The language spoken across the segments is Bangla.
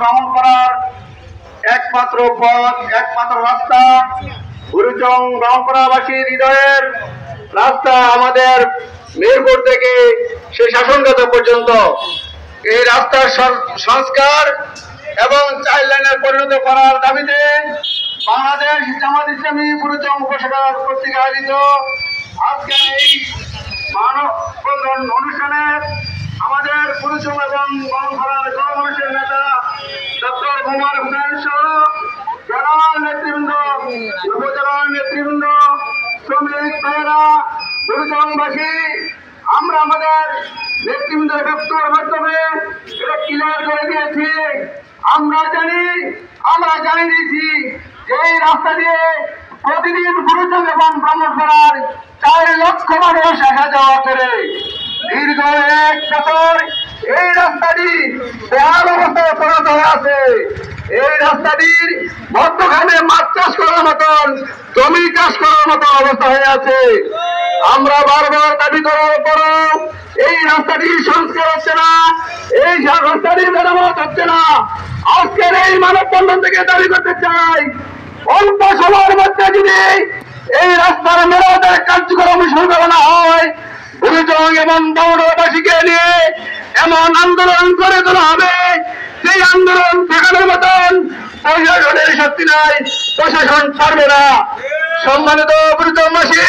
ভ্রমণ করার একমাত্র পথ, একমাত্র রাস্তা বুড়িচং ব্রাহ্মণপাড়াবাসীর হৃদয়ের রাস্তা আমাদের মিরপুর থেকে সেই শাসনগাছা পর্যন্ত। এই রাস্তার সংস্কার এবং 4 লাইনের পরিণত করার দাবিতে বাংলাদেশ জামাত ইসলামী বুড়িচং উপশাখা কর্তৃক আয়োজিত আজকে এই মানববন্ধন অনুষ্ঠানে আমাদের বুড়িচং এবং ব্রাহ্মণপাড়ার গণমানুষের নেতা ডক্টর মোহাম্মদ হোসেন সহ জেলা নেতৃবৃন্দ, উপজেলা নেতৃবৃন্দ, শ্রমিক ভাইয়েরা, বুড়িচংবাসী, আমরা আমাদের নেতৃবৃন্দের বক্তব্যের মাধ্যমে এটা ক্লিয়ার করে দিয়েছি। আমরা জানিয়ে দিয়েছি যে এই রাস্তা দিয়ে প্রতিদিন বুড়িচং এবং ব্রাহ্মণপাড়ার 4 লক্ষ মানুষ আসা যাওয়া করে। দীর্ঘ 1 বছর এই রাস্তাটি বেহাল অবস্থায় পরিণত হয়ে আছে। এই রাস্তাটির মধ্যখানে মাছ চাষ করার মতন, জমি চাষ করার মতো অবস্থা হয়ে আছে। আমরা বারবার দাবি করার পরও এই রাস্তাটি সংস্কার হচ্ছে না, এই রাস্তাটি মেরামত হচ্ছে না। আজকের এই মানববন্ধন থেকে দাবি করতে চাই, অল্প সময়ের মধ্যে যদি এই রাস্তার মেরামতের কার্যক্রম শুরু করানো হয়, বুড়িচং এবং ব্রাহ্মণপাড়াবাসীকে নিয়ে এমন আন্দোলন করে তোলা হবে, সেই আন্দোলন ঠেকানোর মতন প্রশাসনের শক্তি নাই, প্রশাসন ছাড়বে না। সম্মানিত বুড়িচংবাসী,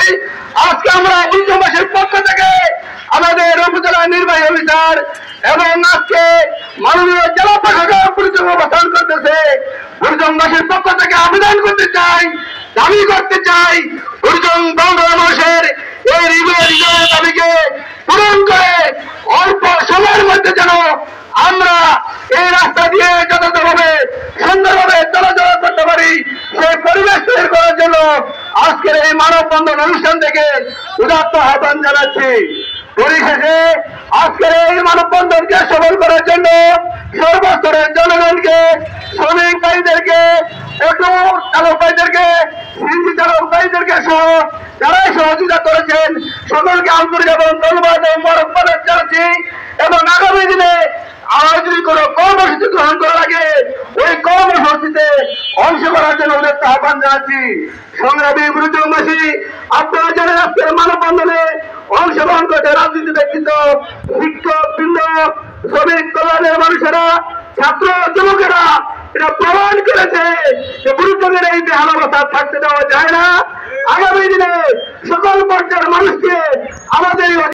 আজকে আমরা বুড়িচংবাসীর পক্ষ থেকে আমাদের উপজেলা নির্বাহী অফিসার এবং আজকে মাননীয় জেলা প্রশাসক বুড়িচং অবস্থান করতেছে, বুড়িচংবাসীর পক্ষ থেকে আবেদন করতে চাই, দাবি করতে চাই, বুড়িচং ব্রাহ্মণপাড়াবাসীর এই হৃদয়ের দাবিকে পূরণ করে অল্প সময়ের মধ্যে যেন আমরা এই রাস্তা দিয়ে যথাযথভাবে সুন্দরভাবে চলাচল করতে পারি, সেই পরিবেশ তৈরি করার জন্য আজকের এই মানববন্ধন অনুষ্ঠান থেকে উদাত্ত আহ্বান জানাচ্ছি। পরিশেষে আজকের এই মানববন্ধনকে সফল করার জন্য সর্বস্তরের জনগণকে, শ্রমিক ভাইদেরকে, অটো চালক ভাইদেরকে, সিএনজি চালক ভাইদেরকে সহ যারাই সহযোগিতা করেছেন সকলকে আন্তরিক এবং ধন্যবাদ এবং মোবারকবাদ জানাচ্ছি। এবং আগামী দিনে আর যদি কোনো কর্মসূচি গ্রহণ করার আগে ওই কর্মসূচিতে অংশ করার জন্য ওদের আহ্বান জানাচ্ছি। সংগ্রামী বুড়িচংবাসী, আপনারা জানেন আজকের মানববন্ধনে অংশগ্রহণ করতে রাজনীতি ব্যক্তিত্ব, শিক্ষক বৃন্দ, শ্রমিক কল্যাণের মানুষেরা, ছাত্র যুবকেরা এটা প্রমাণ করেছে যে বুড়িচংয়ের এই বেহাল অবস্থা থাকতে দেওয়া যায় না। আগামী দিনে সকল পর্যায়ের মানুষকে আমাদের